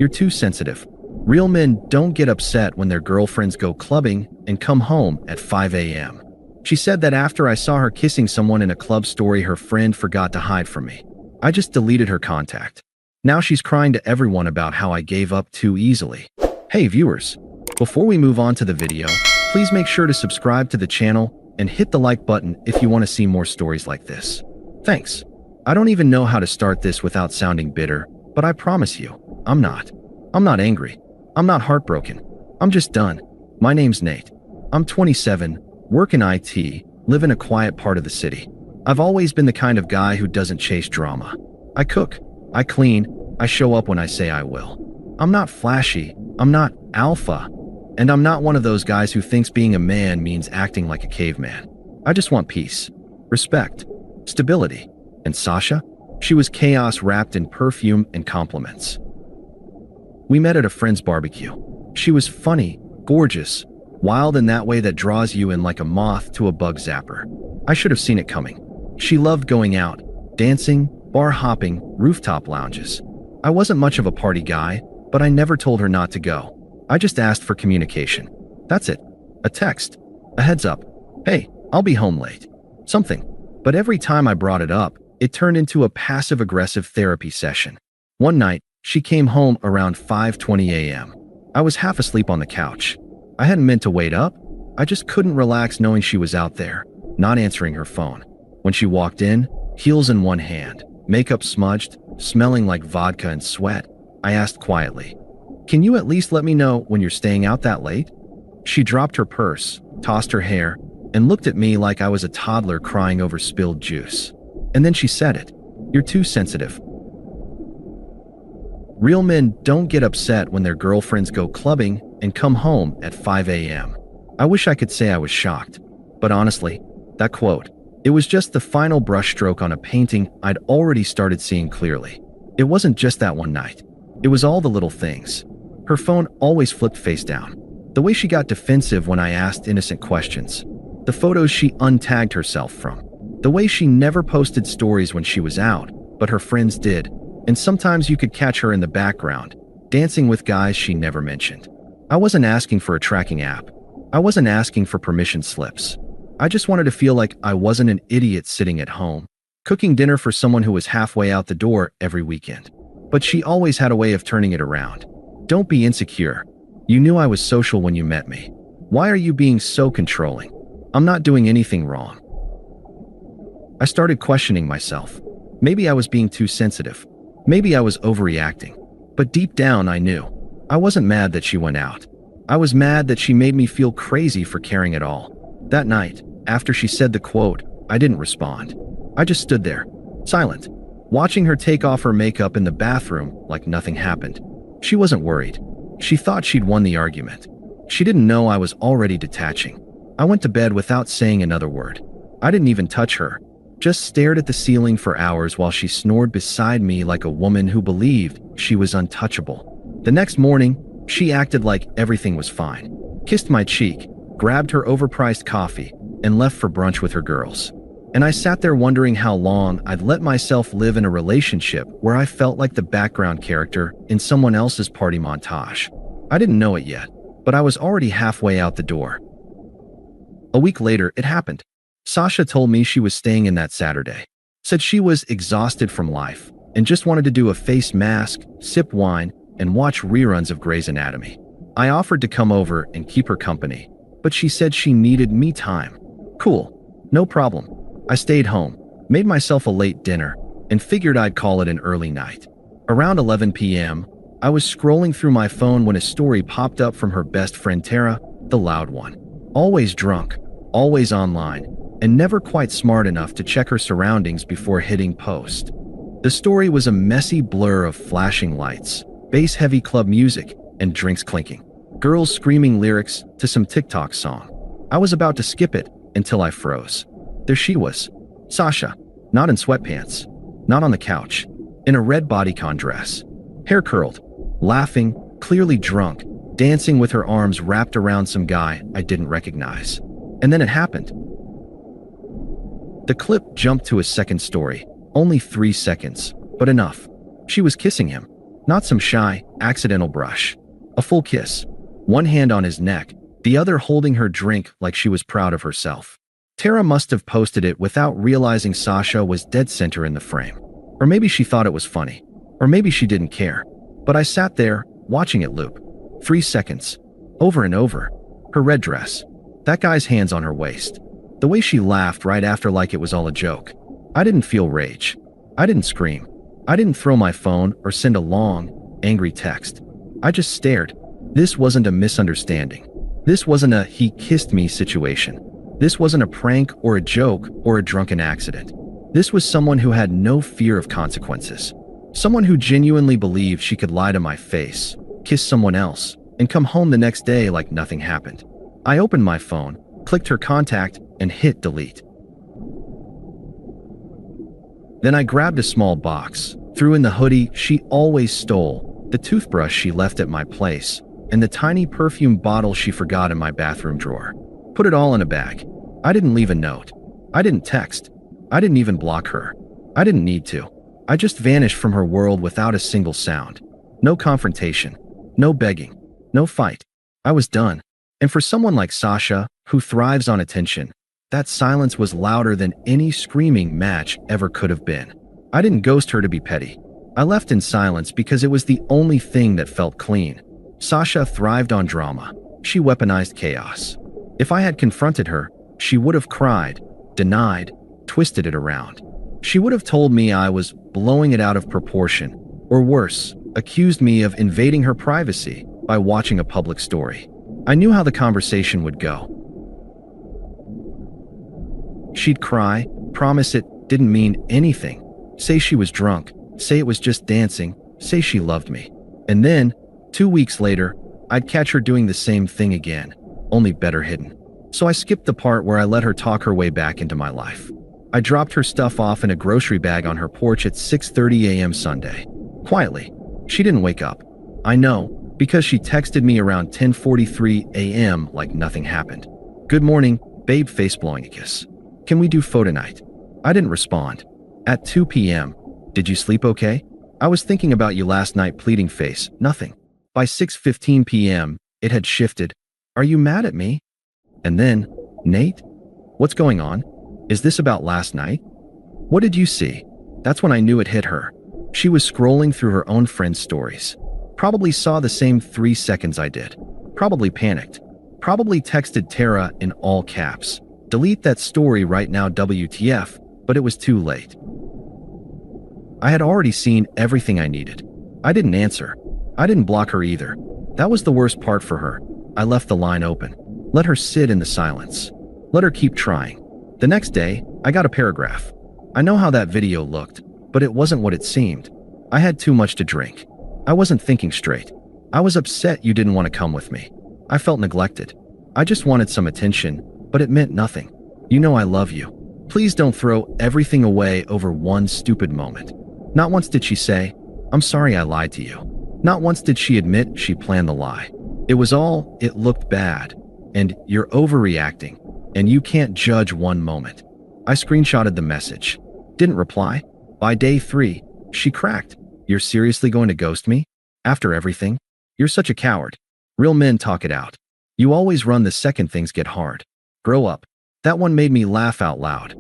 You're too sensitive. Real men don't get upset when their girlfriends go clubbing and come home at 5 a.m. She said that after I saw her kissing someone in a club story her friend forgot to hide from me. I just deleted her contact. Now she's crying to everyone about how I gave up too easily. Hey viewers, before we move on to the video, please make sure to subscribe to the channel and hit the like button if you want to see more stories like this. Thanks. I don't even know how to start this without sounding bitter, but I promise you, I'm not. I'm not angry. I'm not heartbroken. I'm just done. My name's Nate. I'm 27, work in IT, live in a quiet part of the city. I've always been the kind of guy who doesn't chase drama. I cook, I clean, I show up when I say I will. I'm not flashy, I'm not alpha, and I'm not one of those guys who thinks being a man means acting like a caveman. I just want peace, respect, stability. And Sasha? She was chaos wrapped in perfume and compliments. We met at a friend's barbecue. She was funny, gorgeous, wild in that way that draws you in like a moth to a bug zapper. I should have seen it coming. She loved going out, dancing, bar hopping, rooftop lounges. I wasn't much of a party guy, but I never told her not to go. I just asked for communication. That's it. A text. A heads up. Hey, I'll be home late. Something. But every time I brought it up, it turned into a passive-aggressive therapy session. One night, she came home around 5:20 a.m. I was half asleep on the couch. I hadn't meant to wait up. I just couldn't relax knowing she was out there, not answering her phone. When she walked in, heels in one hand, makeup smudged, smelling like vodka and sweat, I asked quietly, "Can you at least let me know when you're staying out that late?" She dropped her purse, tossed her hair, and looked at me like I was a toddler crying over spilled juice. And then she said it. "You're too sensitive." Real men don't get upset when their girlfriends go clubbing and come home at 5 a.m. I wish I could say I was shocked, but honestly, that quote, it was just the final brushstroke on a painting I'd already started seeing clearly. It wasn't just that one night. It was all the little things. Her phone always flipped face down. The way she got defensive when I asked innocent questions. The photos she untagged herself from. The way she never posted stories when she was out, but her friends did, and sometimes you could catch her in the background, dancing with guys she never mentioned. I wasn't asking for a tracking app. I wasn't asking for permission slips. I just wanted to feel like I wasn't an idiot sitting at home, cooking dinner for someone who was halfway out the door every weekend. But she always had a way of turning it around. "Don't be insecure. You knew I was social when you met me. Why are you being so controlling? I'm not doing anything wrong." I started questioning myself. Maybe I was being too sensitive. Maybe I was overreacting. But deep down, I knew. I wasn't mad that she went out. I was mad that she made me feel crazy for caring at all. That night, after she said the quote, I didn't respond. I just stood there, silent, watching her take off her makeup in the bathroom like nothing happened. She wasn't worried. She thought she'd won the argument. She didn't know I was already detaching. I went to bed without saying another word. I didn't even touch her. Just stared at the ceiling for hours while she snored beside me like a woman who believed she was untouchable. The next morning, she acted like everything was fine, kissed my cheek, grabbed her overpriced coffee, and left for brunch with her girls. And I sat there wondering how long I'd let myself live in a relationship where I felt like the background character in someone else's party montage. I didn't know it yet, but I was already halfway out the door. A week later, it happened. Sasha told me she was staying in that Saturday, said she was exhausted from life and just wanted to do a face mask, sip wine, and watch reruns of Grey's Anatomy. I offered to come over and keep her company, but she said she needed me time. Cool, no problem. I stayed home, made myself a late dinner, and figured I'd call it an early night. Around 11 p.m., I was scrolling through my phone when a story popped up from her best friend Tara, the loud one. Always drunk, always online, and never quite smart enough to check her surroundings before hitting post. The story was a messy blur of flashing lights, bass-heavy club music, and drinks clinking. Girls screaming lyrics to some TikTok song. I was about to skip it until I froze. There she was, Sasha, not in sweatpants, not on the couch, in a red bodycon dress, hair curled, laughing, clearly drunk, dancing with her arms wrapped around some guy I didn't recognize. And then it happened. The clip jumped to a second story, only 3 seconds, but enough. She was kissing him. Not some shy, accidental brush. A full kiss. One hand on his neck, the other holding her drink like she was proud of herself. Tara must have posted it without realizing Sasha was dead center in the frame. Or maybe she thought it was funny. Or maybe she didn't care. But I sat there, watching it loop. 3 seconds. Over and over. Her red dress. That guy's hands on her waist. The way she laughed right after like it was all a joke. I didn't feel rage. I didn't scream. I didn't throw my phone or send a long, angry text. I just stared. This wasn't a misunderstanding. This wasn't a "he kissed me" situation. This wasn't a prank or a joke or a drunken accident. This was someone who had no fear of consequences. Someone who genuinely believed she could lie to my face, kiss someone else, and come home the next day like nothing happened. I opened my phone, clicked her contact, and hit delete. Then I grabbed a small box, threw in the hoodie she always stole, the toothbrush she left at my place, and the tiny perfume bottle she forgot in my bathroom drawer. Put it all in a bag. I didn't leave a note. I didn't text. I didn't even block her. I didn't need to. I just vanished from her world without a single sound. No confrontation. No begging. No fight. I was done. And for someone like Sasha, who thrives on attention, that silence was louder than any screaming match ever could have been. I didn't ghost her to be petty. I left in silence because it was the only thing that felt clean. Sasha thrived on drama. She weaponized chaos. If I had confronted her, she would have cried, denied, twisted it around. She would have told me I was blowing it out of proportion, or worse, accused me of invading her privacy by watching a public story. I knew how the conversation would go. She'd cry, promise it didn't mean anything, say she was drunk, say it was just dancing, say she loved me. And then, 2 weeks later, I'd catch her doing the same thing again, only better hidden. So I skipped the part where I let her talk her way back into my life. I dropped her stuff off in a grocery bag on her porch at 6:30 a.m. Sunday. Quietly. She didn't wake up. I know, because she texted me around 10:43 a.m. like nothing happened. "Good morning, babe," face blowing a kiss. "Can we do photo night?" I didn't respond. At 2 p.m., "Did you sleep okay?" "I was thinking about you last night," pleading face. Nothing. By 6:15 p.m., it had shifted. "Are you mad at me?" And then, "Nate? What's going on? Is this about last night? What did you see?" That's when I knew it hit her. She was scrolling through her own friends' stories. Probably saw the same 3 seconds I did. Probably panicked. Probably texted Tara in all caps. "Delete that story right now, WTF," but it was too late. I had already seen everything I needed. I didn't answer. I didn't block her either. That was the worst part for her. I left the line open. Let her sit in the silence. Let her keep trying. The next day, I got a paragraph. "I know how that video looked, but it wasn't what it seemed. I had too much to drink. I wasn't thinking straight. I was upset you didn't want to come with me. I felt neglected. I just wanted some attention, but it meant nothing. You know I love you. Please don't throw everything away over one stupid moment." Not once did she say, "I'm sorry I lied to you." Not once did she admit she planned the lie. It was all, "It looked bad," and "You're overreacting," and "You can't judge one moment." I screenshotted the message. Didn't reply. By day 3, she cracked. "You're seriously going to ghost me? After everything? You're such a coward. Real men talk it out. You always run the second things get hard. Grow up." That one made me laugh out loud.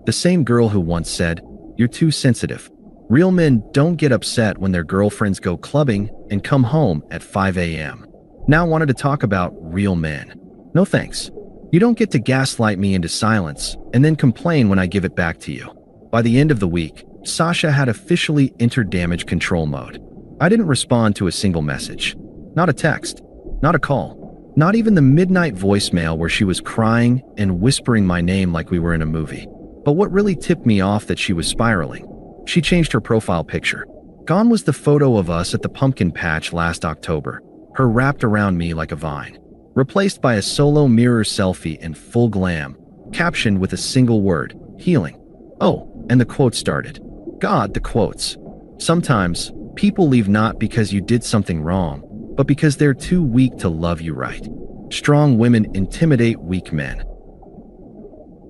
The same girl who once said, "You're too sensitive. Real men don't get upset when their girlfriends go clubbing and come home at 5 a.m. now wanted to talk about real men. No thanks. You don't get to gaslight me into silence and then complain when I give it back to you. By the end of the week, Sasha had officially entered damage control mode. I didn't respond to a single message. Not a text. Not a call. Not even the midnight voicemail where she was crying and whispering my name like we were in a movie. But what really tipped me off that she was spiraling? She changed her profile picture. Gone was the photo of us at the pumpkin patch last October, her wrapped around me like a vine. Replaced by a solo mirror selfie in full glam, captioned with a single word, "Healing." Oh, and the quote started. God, the quotes. "Sometimes, people leave not because you did something wrong, but because they're too weak to love you right. Strong women intimidate weak men."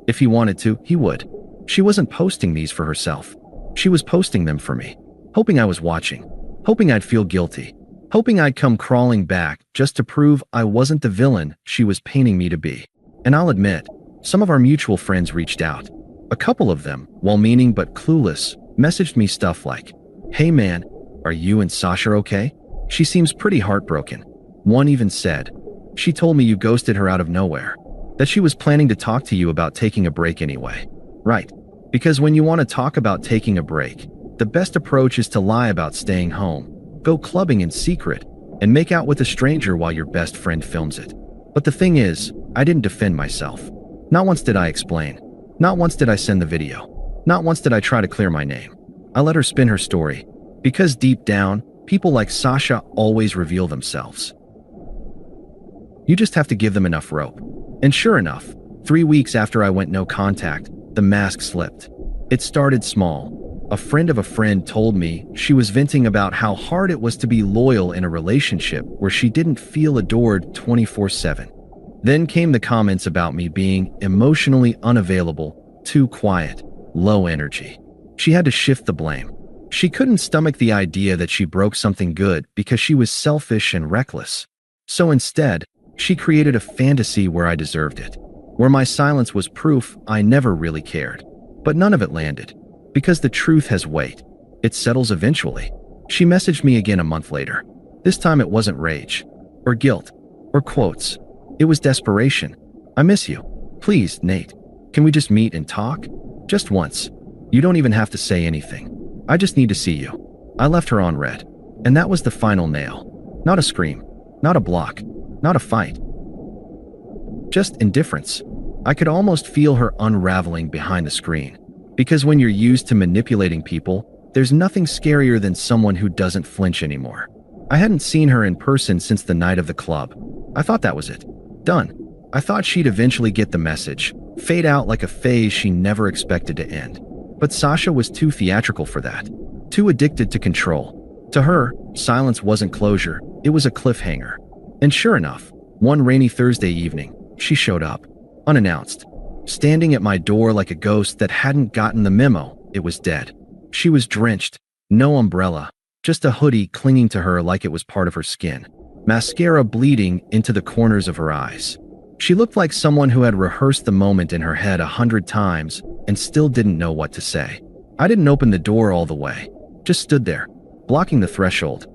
If he wanted to, he would. She wasn't posting these for herself. She was posting them for me, hoping I was watching, hoping I'd feel guilty, hoping I'd come crawling back just to prove I wasn't the villain she was painting me to be. And I'll admit, some of our mutual friends reached out. A couple of them, well-meaning but clueless, messaged me stuff like, "Hey man, are you and Sasha okay? She seems pretty heartbroken." One even said, "She told me you ghosted her out of nowhere, that she was planning to talk to you about taking a break anyway." Right, because when you want to talk about taking a break, the best approach is to lie about staying home, go clubbing in secret, and make out with a stranger while your best friend films it. But the thing is, I didn't defend myself. Not once did I explain. Not once did I send the video. Not once did I try to clear my name. I let her spin her story, because deep down, people like Sasha always reveal themselves. You just have to give them enough rope. And sure enough, 3 weeks after I went no contact, the mask slipped. It started small. A friend of a friend told me she was venting about how hard it was to be loyal in a relationship where she didn't feel adored 24/7. Then came the comments about me being emotionally unavailable, too quiet, low energy. She had to shift the blame. She couldn't stomach the idea that she broke something good because she was selfish and reckless. So instead, she created a fantasy where I deserved it, where my silence was proof I never really cared. But none of it landed, because the truth has weight. It settles eventually. She messaged me again a month later. This time it wasn't rage, or guilt, or quotes. It was desperation. "I miss you. Please, Nate. Can we just meet and talk? Just once. You don't even have to say anything. I just need to see you." I left her on red. And that was the final nail. Not a scream. Not a block. Not a fight. Just indifference. I could almost feel her unraveling behind the screen. Because when you're used to manipulating people, there's nothing scarier than someone who doesn't flinch anymore. I hadn't seen her in person since the night of the club. I thought that was it. Done. I thought she'd eventually get the message, fade out like a phase she never expected to end. But Sasha was too theatrical for that. Too addicted to control. To her, silence wasn't closure, it was a cliffhanger. And sure enough, one rainy Thursday evening, she showed up, unannounced, standing at my door like a ghost that hadn't gotten the memo it was dead. She was drenched, no umbrella, just a hoodie clinging to her like it was part of her skin. Mascara bleeding into the corners of her eyes. She looked like someone who had rehearsed the moment in her head 100 times and still didn't know what to say. I didn't open the door all the way, just stood there, blocking the threshold.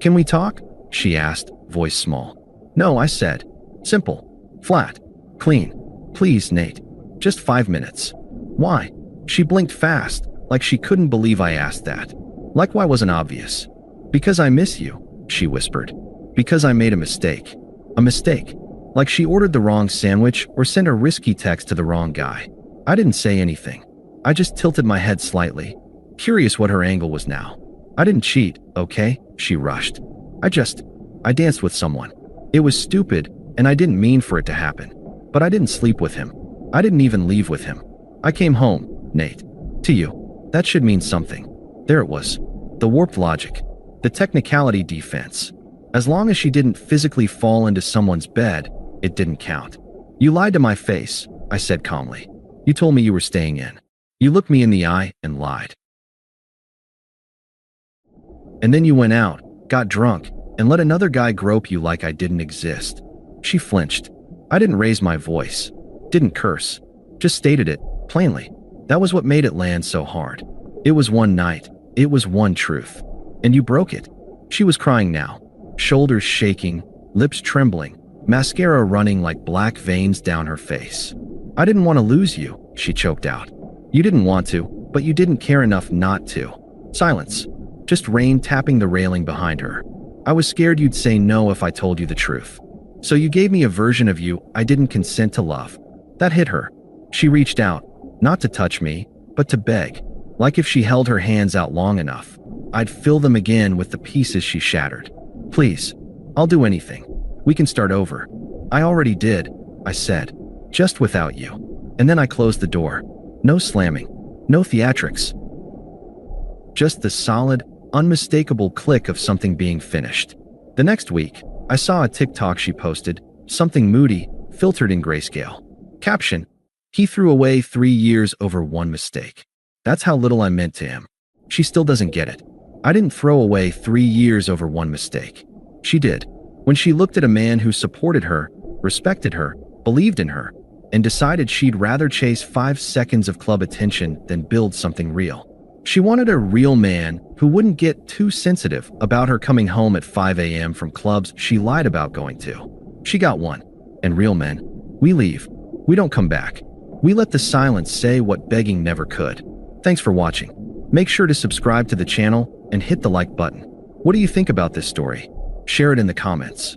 "Can we talk?" she asked, voice small. "No," I said. Simple, flat, clean. "Please, Nate. Just 5 minutes." "Why?" She blinked fast, like she couldn't believe I asked that. Like why wasn't obvious. "Because I miss you," she whispered. "Because I made a mistake." A mistake. Like she ordered the wrong sandwich or sent a risky text to the wrong guy. I didn't say anything. I just tilted my head slightly, curious what her angle was now. "I didn't cheat, okay?" she rushed. I danced with someone. It was stupid, and I didn't mean for it to happen. But I didn't sleep with him. I didn't even leave with him. I came home, Nate. To you. That should mean something. There it was. The warped logic. The technicality defense. As long as she didn't physically fall into someone's bed, it didn't count. "You lied to my face," I said calmly. "You told me you were staying in. You looked me in the eye and lied. And then you went out, got drunk, and let another guy grope you like I didn't exist." She flinched. I didn't raise my voice. Didn't curse. Just stated it, plainly. That was what made it land so hard. It was one night. It was one truth. And you broke it. She was crying now. Shoulders shaking, lips trembling, mascara running like black veins down her face. "I didn't want to lose you," she choked out. "You didn't want to, but you didn't care enough not to." Silence. Just rain tapping the railing behind her. "I was scared you'd say no if I told you the truth. So you gave me a version of you I didn't consent to love." That hit her. She reached out, not to touch me, but to beg. Like if she held her hands out long enough, I'd fill them again with the pieces she shattered. "Please, I'll do anything. We can start over." "I already did," I said, "just without you." And then I closed the door. No slamming, no theatrics. Just the solid, unmistakable click of something being finished. The next week, I saw a TikTok she posted, something moody, filtered in grayscale. Caption: "He threw away 3 years over one mistake. That's how little I meant to him." She still doesn't get it. I didn't throw away 3 years over one mistake. She did, when she looked at a man who supported her, respected her, believed in her, and decided she'd rather chase 5 seconds of club attention than build something real. She wanted a real man who wouldn't get too sensitive about her coming home at 5 a.m. from clubs she lied about going to. She got one. And real men, we leave. We don't come back. We let the silence say what begging never could. Thanks for watching. Make sure to subscribe to the channel and hit the like button. What do you think about this story? Share it in the comments.